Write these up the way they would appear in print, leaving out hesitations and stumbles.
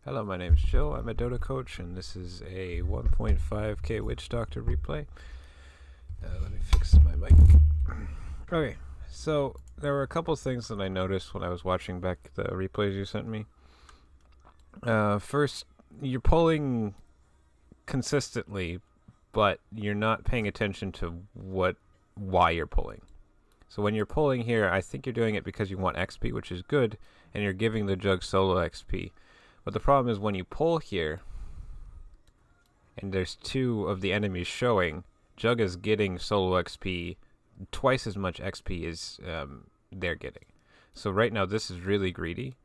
Hello, my name's Joe. I'm a Dota coach, and this is a 1.5k Witch Doctor replay. Let me fix my mic. Okay, so there were a couple things that I noticed when I was watching back the replays you sent me. First, you're pulling consistently, but you're not paying attention to why you're pulling. So when you're pulling here, I think you're doing it because you want XP, which is good, and you're giving the jug solo XP. But the problem is when you pull here, and there's two of the enemies showing, Jug is getting solo XP, twice as much XP as they're getting. So right now this is really greedy,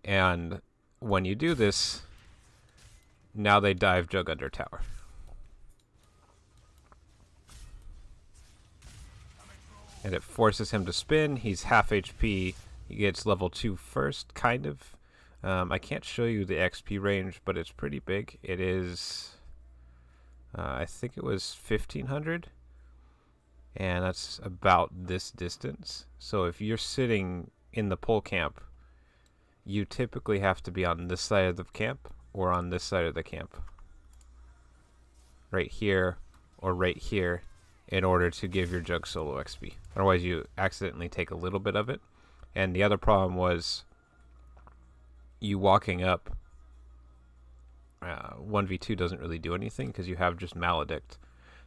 and when you do this, now they dive Jug under tower. And it forces him to spin. He's half HP. He gets level 2 first, kind of. I can't show you the XP range, but it's pretty big. It is, I think it was 1500, and that's about this distance. So if you're sitting in the pole camp, you typically have to be on this side of the camp or on this side of the camp. Right here or right here in order to give your jug solo XP. Otherwise you accidentally take a little bit of it. And the other problem was you walking up 1v2 doesn't really do anything because you have just Maledict.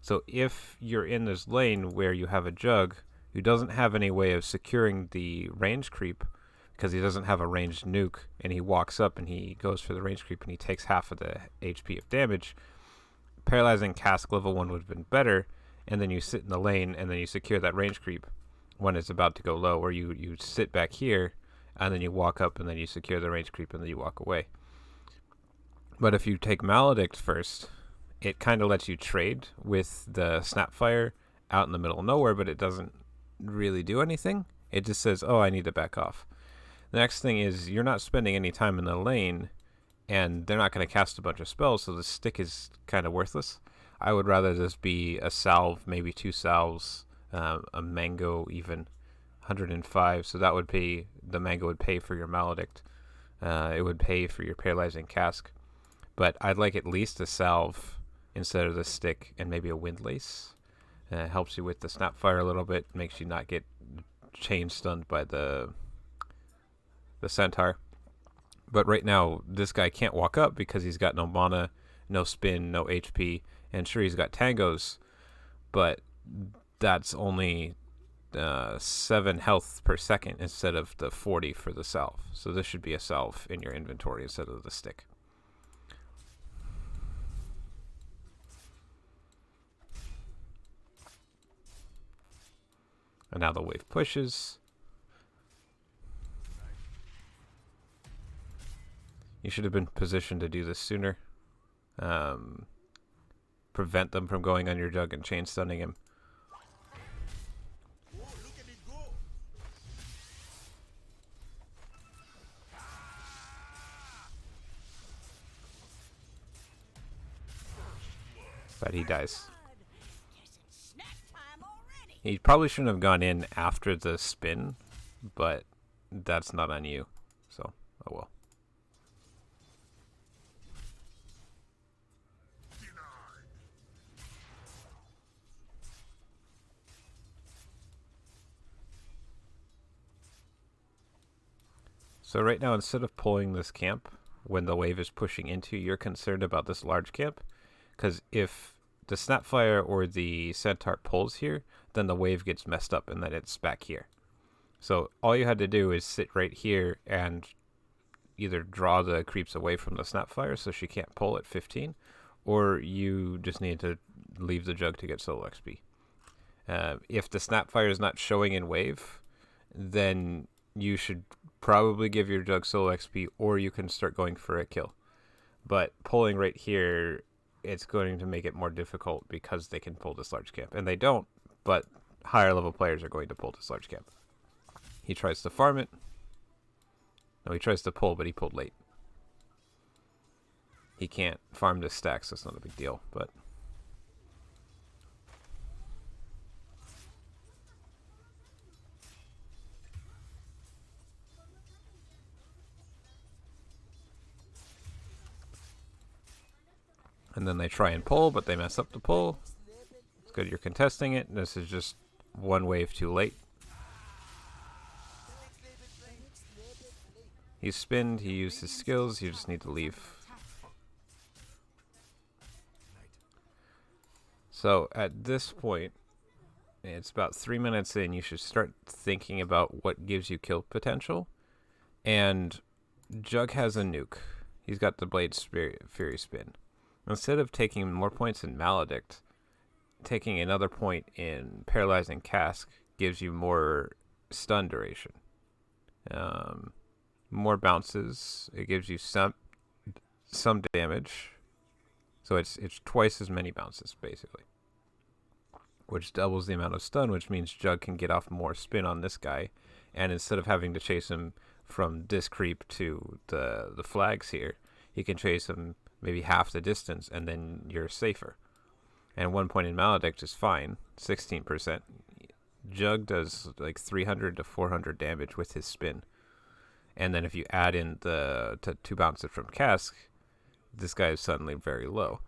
So if you're in this lane where you have a jug who doesn't have any way of securing the range creep because he doesn't have a ranged nuke, and he walks up and he goes for the range creep and he takes half of the HP of damage, paralyzing cask level 1 would have been better, and then you sit in the lane and then you secure that range creep when it's about to go low, or you sit back here and then you walk up and then you secure the range creep and then you walk away. But if you take Maledict first, it kind of lets you trade with the Snapfire out in the middle of nowhere, but it doesn't really do anything. It just says, oh, I need to back off. The next thing is you're not spending any time in the lane, and they're not going to cast a bunch of spells, so the stick is kind of worthless. I would rather this be a salve, maybe 2 salves, a mango even, 105, so that would pay, the mango would pay for your Maledict. It would pay for your paralyzing cask. But I'd like at least a salve instead of the stick, and maybe a windlace. It helps you with the Snapfire a little bit, makes you not get chain stunned by the centaur. But right now, this guy can't walk up because he's got no mana, no spin, no HP, and sure, he's got tangos, but that's only 7 health per second instead of the 40 for the salve. So this should be a salve in your inventory instead of the stick. And now the wave pushes. You should have been positioned to do this sooner. Prevent them from going on your jug and chain stunning him. But he dies. He probably shouldn't have gone in after the spin, but that's not on you. So, oh well. So right now, instead of pulling this camp when the wave is pushing into, you're concerned about this large camp. Because if the Snapfire or the Centaur pulls here, then the wave gets messed up and then it's back here. So all you had to do is sit right here and either draw the creeps away from the Snapfire so she can't pull at 15, or you just need to leave the jug to get solo XP. If the Snapfire is not showing in wave, then you should probably give your jug solo XP, or you can start going for a kill. But pulling right here, it's going to make it more difficult because they can pull this large camp. And they don't, but higher level players are going to pull this large camp. He tries to farm it. No, he tries to pull, but he pulled late. He can't farm this stack, so it's not a big deal, but... And then they try and pull, but they mess up the pull. It's good you're contesting it. This is just one wave too late. He spinned, he used his skills, you just need to leave. So at this point, it's about 3 minutes in, you should start thinking about what gives you kill potential. And Jug has a nuke. He's got the Blade Fury Spin. Instead of taking more points in Maledict, taking another point in Paralyzing Cask gives you more stun duration. More bounces. It gives you some damage. So it's twice as many bounces, basically. Which doubles the amount of stun, which means Jug can get off more spin on this guy. And instead of having to chase him from this creep to the flags here, he can chase him maybe half the distance, and then you're safer. And 1 point in Maledict is fine, 16%. Jug does like 300 to 400 damage with his spin. And then if you add in the 2 bounces from Cask, this guy is suddenly very low.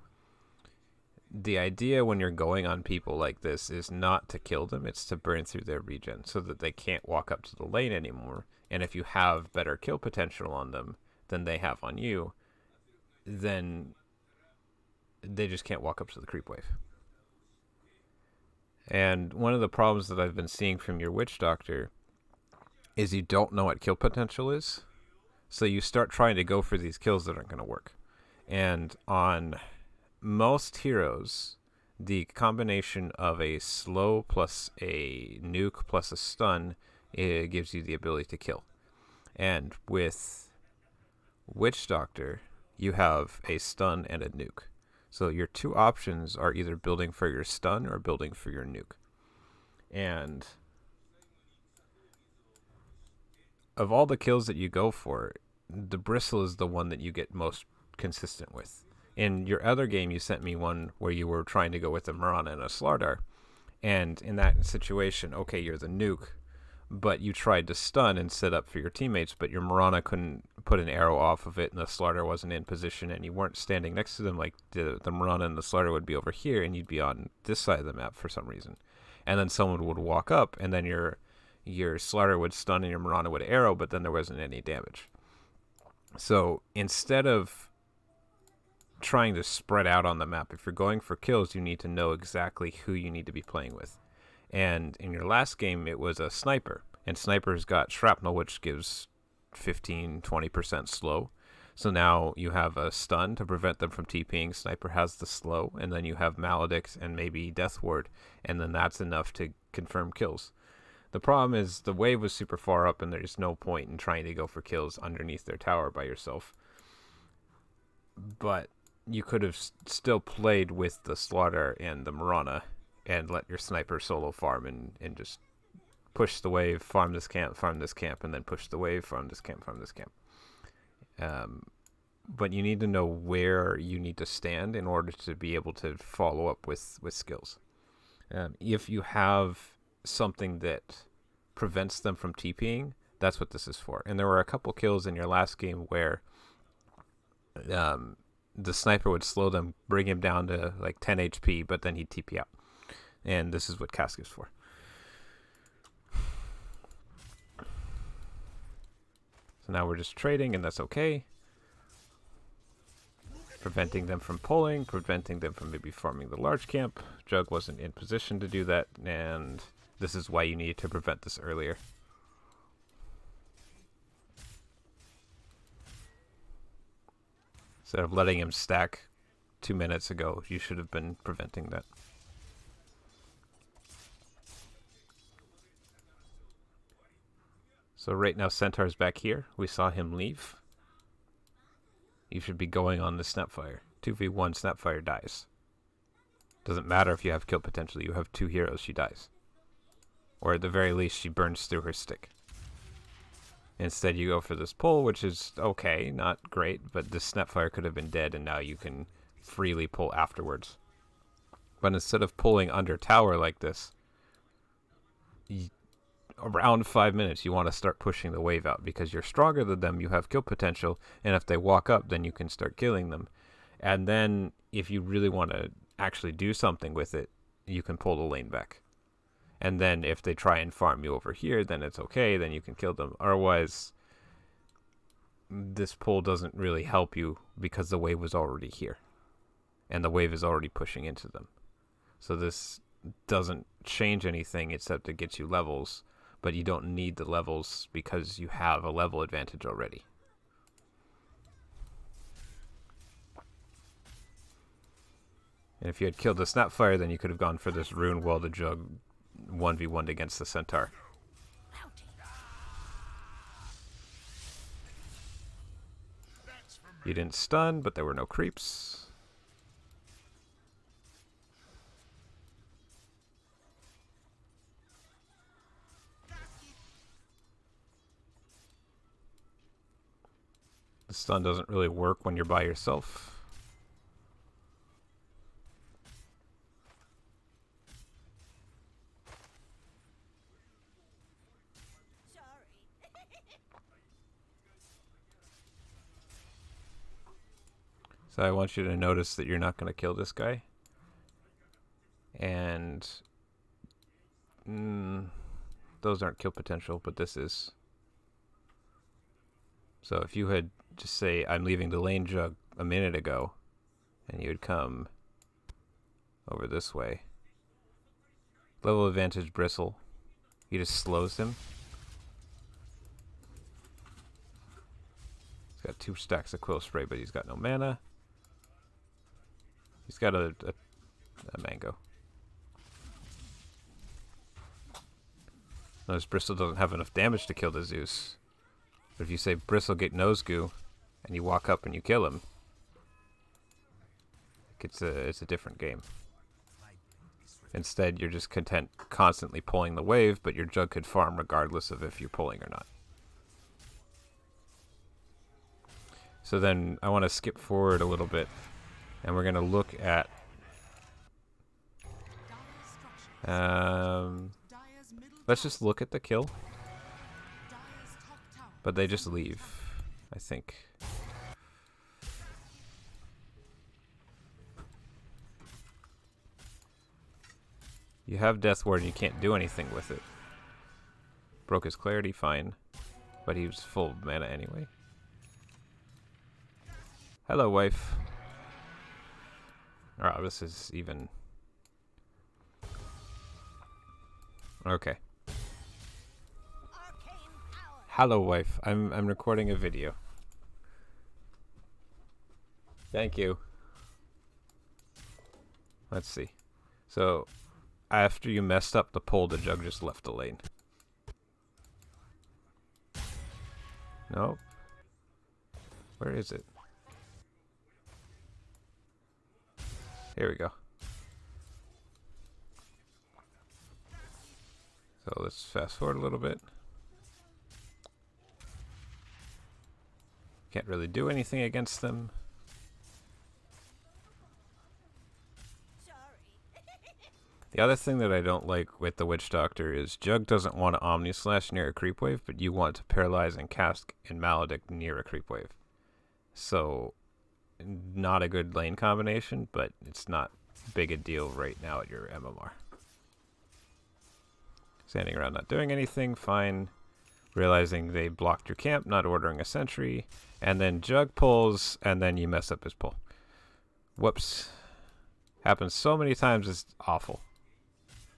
The idea when you're going on people like this is not to kill them, it's to burn through their regen so that they can't walk up to the lane anymore. And if you have better kill potential on them than they have on you, then they just can't walk up to the creep wave. And one of the problems that I've been seeing from your Witch Doctor is you don't know what kill potential is. So you start trying to go for these kills that aren't going to work. And on most heroes, the combination of a slow plus a nuke plus a stun, it gives you the ability to kill. And with Witch Doctor, you have a stun and a nuke. So your two options are either building for your stun or building for your nuke. And of all the kills that you go for, the Bristle is the one that you get most consistent with. In your other game, you sent me one where you were trying to go with a Mirana and a Slardar. And in that situation, okay, you're the nuke, but you tried to stun and set up for your teammates, but your Mirana couldn't put an arrow off of it, and the Slardar wasn't in position, and you weren't standing next to them. Like the Mirana and the Slardar would be over here, and you'd be on this side of the map for some reason. And then someone would walk up, and then your Slardar would stun and your Mirana would arrow, but then there wasn't any damage. So instead of trying to spread out on the map, if you're going for kills, you need to know exactly who you need to be playing with. And in your last game, it was a sniper. And sniper's got shrapnel, which gives 15-20% slow. So now you have a stun to prevent them from TPing. Sniper has the slow. And then you have Maledict and maybe Death Ward. And then that's enough to confirm kills. The problem is the wave was super far up, and there's no point in trying to go for kills underneath their tower by yourself. But you could have still played with the Slaughter and the Mirana and let your sniper solo farm and just push the wave, farm this camp, and then push the wave, farm this camp. But you need to know where you need to stand in order to be able to follow up with skills. If you have something that prevents them from TPing, that's what this is for. And there were a couple kills in your last game where the sniper would slow them, bring him down to like 10 HP, but then he'd TP out. And this is what Cask is for. So now we're just trading, and that's okay. Preventing them from pulling, preventing them from maybe farming the large camp. Jug wasn't in position to do that, and this is why you need to prevent this earlier. Instead of letting him stack 2 minutes ago, you should have been preventing that. So right now Centaur's back here. We saw him leave. You should be going on the Snapfire. 2v1 Snapfire dies. Doesn't matter if you have kill potential. You have 2 heroes, she dies. Or at the very least, she burns through her stick. Instead, you go for this pull, which is okay, not great, but this Snapfire could have been dead, and now you can freely pull afterwards. But instead of pulling under tower like this, around 5 minutes, you want to start pushing the wave out, because you're stronger than them, you have kill potential, and if they walk up, then you can start killing them. And then if you really want to actually do something with it, you can pull the lane back. And then if they try and farm you over here, then it's okay, then you can kill them. Otherwise, this pull doesn't really help you because the wave was already here. And the wave is already pushing into them. So this doesn't change anything except it gets you levels, but you don't need the levels because you have a level advantage already. And if you had killed the Snapfire, then you could have gone for this rune while the Jug 1v1'd against the Centaur. You didn't stun, but there were no creeps. The stun doesn't really work when you're by yourself. So I want you to notice that you're not going to kill this guy. And those aren't kill potential, but this is. So if you had just say, I'm leaving the lane, Jug, a minute ago, and you would come over this way. Level advantage Bristle. He just slows him. He's got 2 stacks of Quill Spray, but he's got no mana. He's got a mango. Notice Bristle doesn't have enough damage to kill the Zeus. But if you say Bristle get nose goo, and you walk up and you kill him, it's a different game. Instead, you're just content constantly pulling the wave, but your Jug could farm regardless of if you're pulling or not. So then I want to skip forward a little bit, and we're going to look at let's just look at the kill. But they just leave, I think. You have Death Ward and you can't do anything with it. Broke his clarity, fine. But he was full of mana anyway. Hello, wife. Oh, this is even. Okay. Hello, wife. I'm recording a video. Thank you. Let's see. So, after you messed up the pull, the Jug just left the lane. Nope. Where is it? Here we go. So let's fast forward a little bit. Can't really do anything against them. The other thing that I don't like with the Witch Doctor is Jug doesn't want to Omni Slash near a creep wave, but you want to paralyze and cast and Maledict near a creep wave. So, not a good lane combination, but it's not big a deal right now at your MMR. Standing around not doing anything, fine. Realizing they blocked your camp, not ordering a sentry, and then Jug pulls, and then you mess up his pull. Whoops. Happens so many times, it's awful.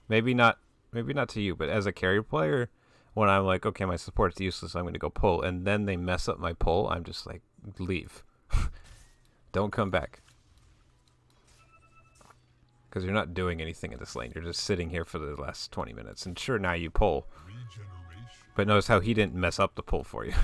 Maybe not to you, but as a carry player, when I'm like, okay, my support's useless, I'm going to go pull, and then they mess up my pull, I'm just like, leave. Don't come back. Because you're not doing anything in this lane. You're just sitting here for the last 20 minutes. And sure, now you pull. But notice how he didn't mess up the pull for you.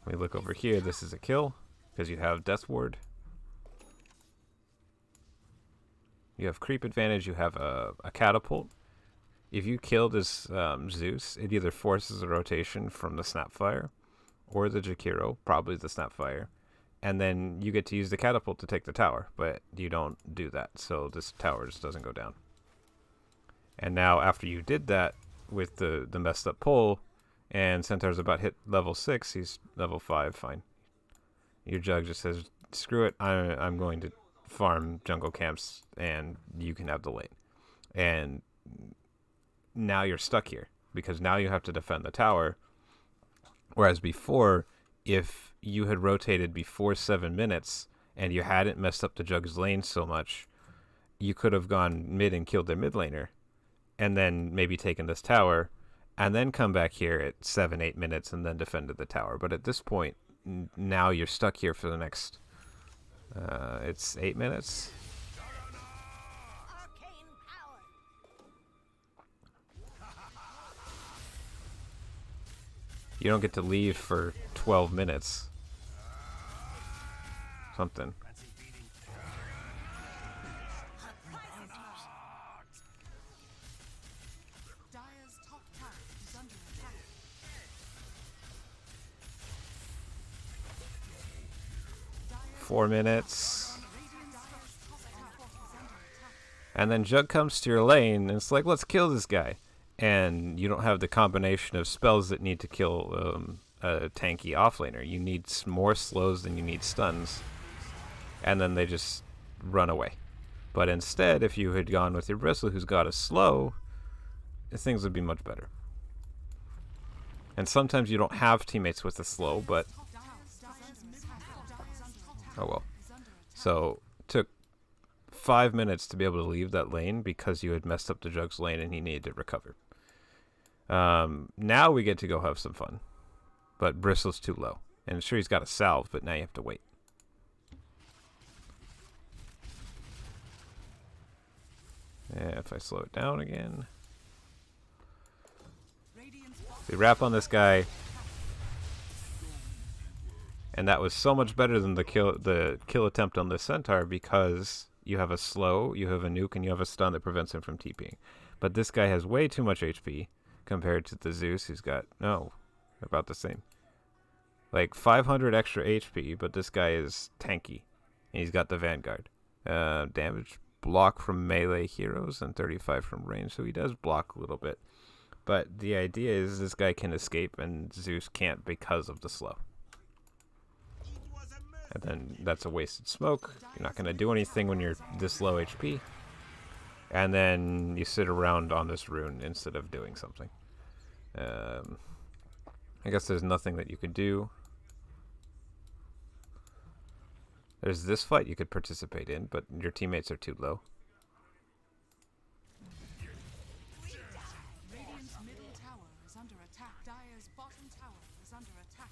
We look over here. This is a kill because you have Death Ward. You have creep advantage. You have a catapult. If you kill this Zeus, it either forces a rotation from the Snapfire or the Jakiro, probably the Snapfire, and then you get to use the catapult to take the tower, but you don't do that, so this tower just doesn't go down. And now after you did that with the messed up pull, and Centaur's about hit level 6, he's level 5, fine. Your Jug just says, screw it, I'm going to farm jungle camps, and you can have the lane. And now you're stuck here, because now you have to defend the tower, whereas before, if you had rotated before 7 minutes, and you hadn't messed up the Jug's lane so much, you could have gone mid and killed their mid laner, and then maybe taken this tower, and then come back here at 7-8 minutes and then defended the tower. But at this point, now you're stuck here for the next, it's 8 minutes. You don't get to leave for 12 minutes. Something. Dire's top tower is under attack. 4 minutes. And then Jug comes to your lane, and it's like, let's kill this guy. And you don't have the combination of spells that need to kill a tanky offlaner. You need more slows than you need stuns. And then they just run away. But instead, if you had gone with your Bristle, who's got a slow, things would be much better. And sometimes you don't have teammates with a slow, but oh well. So it took 5 minutes to be able to leave that lane because you had messed up the Jug's lane and he needed to recover. Now we get to go have some fun. But Bristle's too low. And sure, he's got a salve, but now you have to wait. Yeah, if I slow it down again. We wrap on this guy. And that was so much better than the kill attempt on the Centaur because you have a slow, you have a nuke, and you have a stun that prevents him from TPing. But this guy has way too much HP compared to the Zeus, who's got, no, about the same. Like 500 extra HP, but this guy is tanky. And he's got the Vanguard. Damage block from melee heroes and 35 from range, so he does block a little bit. But the idea is this guy can escape and Zeus can't because of the slow. And then that's a wasted smoke. You're not going to do anything when you're this low HP. And then you sit around on this rune instead of doing something. I guess there's nothing that you could do. There's this fight you could participate in, but your teammates are too low. Radiant's middle tower is under attack. Dire's bottom tower is under attack.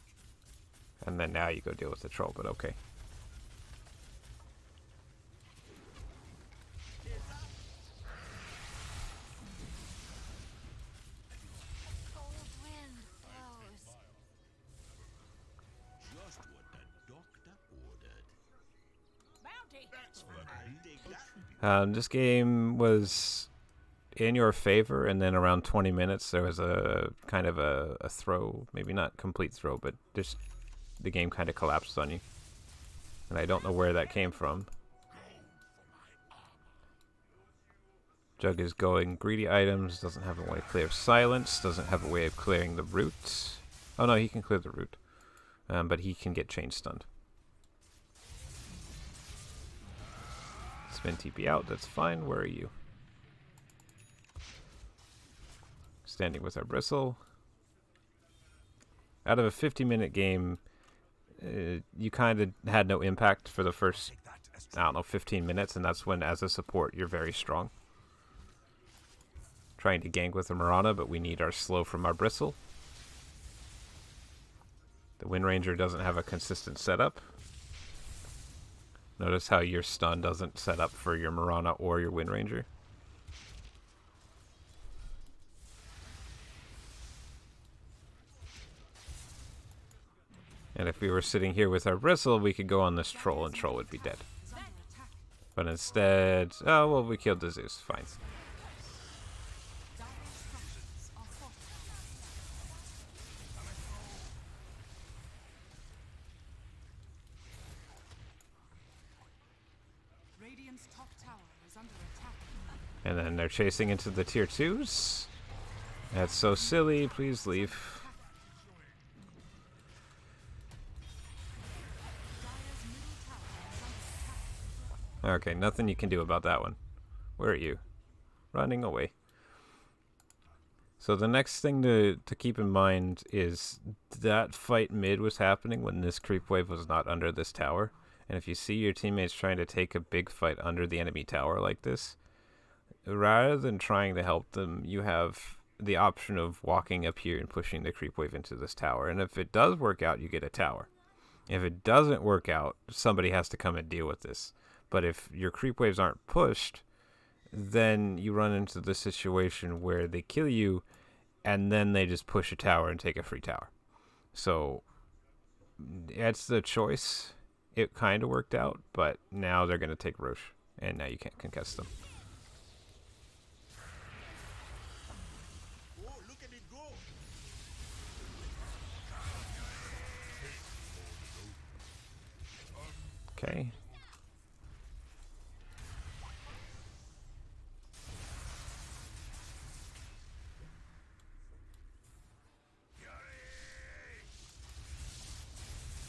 And then now you go deal with the troll, but okay. Cold wind blows. Just what the doctor ordered. This game was in your favor, and then around 20 minutes there was a kind of a throw, maybe not complete throw, but just the game kind of collapsed on you. And I don't know where that came from. Jug is going greedy items, doesn't have a way to clear silence, doesn't have a way of clearing the root. Oh no, he can clear the root. But he can get chain stunned. Spin TP out, that's fine. Where are you? Standing with our Bristle. Out of a 50-minute game, you kind of had no impact for the first, I don't know, 15 minutes, and that's when, as a support, you're very strong. Trying to gank with a Mirana, but we need our slow from our Bristle. The Wind Ranger doesn't have a consistent setup. Notice how your stun doesn't set up for your Mirana or your Wind Ranger. And if we were sitting here with our Bristle, we could go on this troll and troll would be dead. But instead, oh well, we killed the Zeus, fine. Radiant's top tower is under attack. And then they're chasing into the tier 2s. That's so silly. Please leave. Dire's middle tower is under attack. Okay, nothing you can do about that one. Where are you? Running away. So the next thing to keep in mind is that fight mid was happening when this creep wave was not under this tower. And if you see your teammates trying to take a big fight under the enemy tower like this, rather than trying to help them, you have the option of walking up here and pushing the creep wave into this tower. And if it does work out, you get a tower. If it doesn't work out, somebody has to come and deal with this. But if your creep waves aren't pushed, then you run into the situation where they kill you and then they just push a tower and take a free tower. So that's the choice. It kind of worked out, but now they're going to take Roche, and now you can't concuss them. Oh, look at it go! Okay.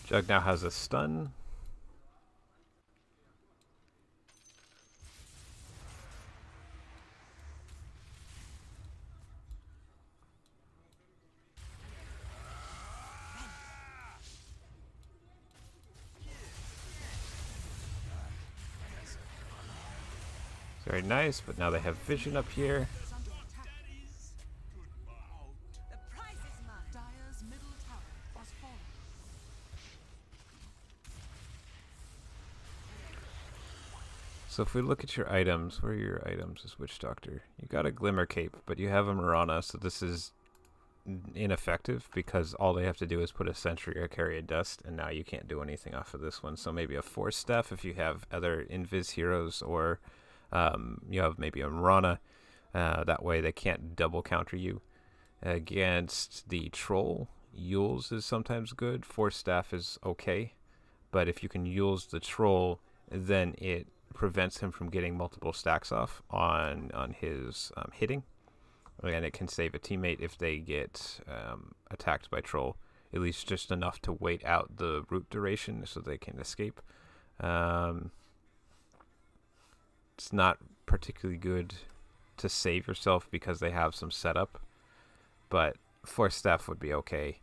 Jug now has a stun. Very nice, but now they have vision up here. Is under attack. The prize is mine. Dire's middle tower has fallen. So if we look at your items, where are your items as Witch Doctor? You got a Glimmer Cape, but you have a Mirana, so this is ineffective because all they have to do is put a Sentry or carry a Dust, and now you can't do anything off of this one. So maybe a Force Staff if you have other Invis heroes, or you have maybe a Mirana. That way they can't double counter you. Against the Troll, Yules is sometimes good. Force Staff is okay, but if you can Yules the Troll, then it prevents him from getting multiple stacks off on his hitting, and it can save a teammate if they get attacked by Troll, at least just enough to wait out the root duration so they can escape. It's not particularly good to save yourself because they have some setup, but Force Staff would be okay.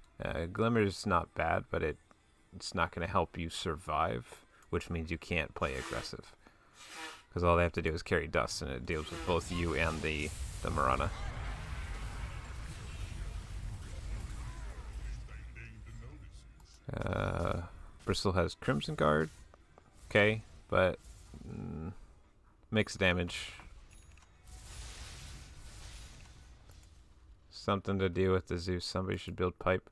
Glimmer's not bad, but it's not going to help you survive, which means you can't play aggressive. Because all they have to do is carry Dust, and it deals with both you and the Mirana. Bristle has Crimson Guard. Okay, but mixed damage. Something to deal with the Zeus. Somebody should build pipe.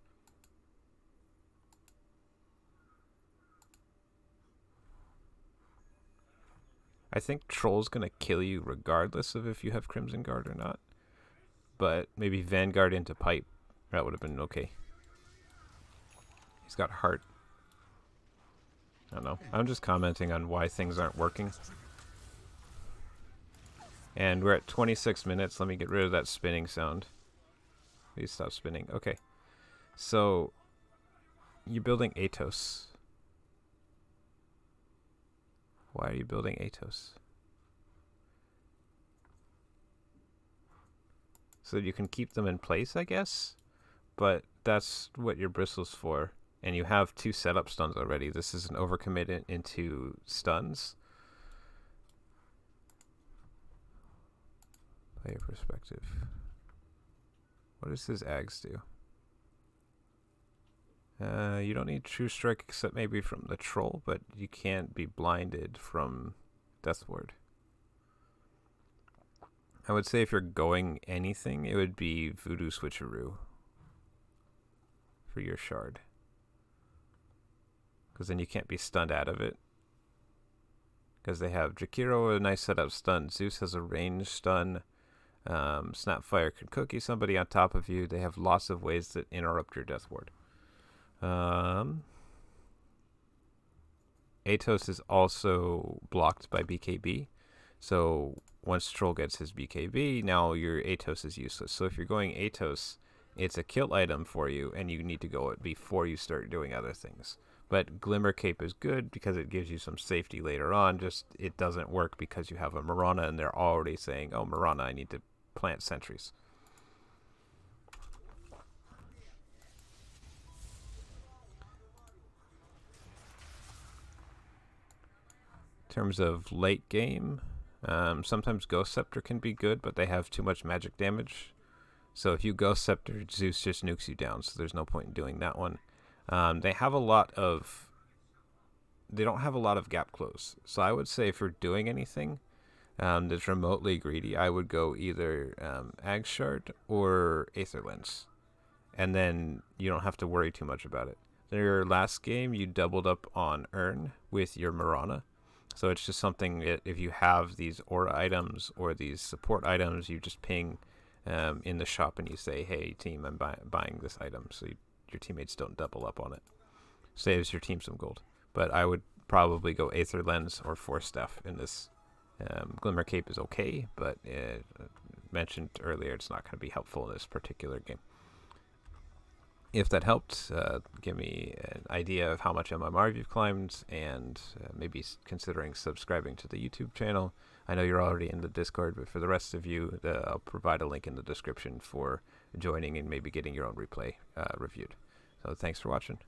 I think Troll's gonna kill you regardless of if you have Crimson Guard or not. But maybe Vanguard into pipe. That would have been okay. He's got heart. I don't know. I'm just commenting on why things aren't working. And we're at 26 minutes. Let me get rid of that spinning sound. Please stop spinning. Okay. So, you're building Atos. Why are you building Atos? So you can keep them in place, I guess? But that's what your Bristle's for. And you have 2 setup stuns already. This is an overcommit into stuns. Player perspective. What does his Ags do? You don't need True Strike except maybe from the Troll, but you can't be blinded from Death Ward. I would say if you're going anything, it would be Voodoo Switcheroo for your Shard. Because then you can't be stunned out of it. Because they have Drakiro, a nice setup stun. Zeus has a range stun. Snapfire can cookie somebody on top of you. They have lots of ways that interrupt your Death Ward. Atos is also blocked by BKB. So once Troll gets his BKB, now your Atos is useless. So if you're going Atos, it's a kill item for you, and you need to go it before you start doing other things. But Glimmer Cape is good because it gives you some safety later on. Just it doesn't work because you have a Mirana, and they're already saying, "Oh, Mirana, I need to plant sentries." In terms of late game, sometimes Ghost Scepter can be good, but they have too much magic damage. So if you Ghost Scepter, Zeus just nukes you down, so there's no point in doing that one. They have a lot of... They don't have a lot of gap close. So I would say if you're doing anything that's remotely greedy, I would go either Ag Shard or Aether Lens. And then you don't have to worry too much about it. Their last game, you doubled up on Earn with your Mirana. So it's just something that if you have these aura items or these support items, you just ping in the shop and you say, "Hey team, I'm buying this item," so your teammates don't double up on it. Saves your team some gold. But I would probably go Aether Lens or Force Staff in this. Glimmer Cape is okay, but mentioned earlier, it's not going to be helpful in this particular game. If that helped, give me an idea of how much MMR you've climbed, and maybe considering subscribing to the YouTube channel. I know you're already in the Discord, but for the rest of you, I'll provide a link in the description for joining and maybe getting your own replay reviewed. So thanks for watching.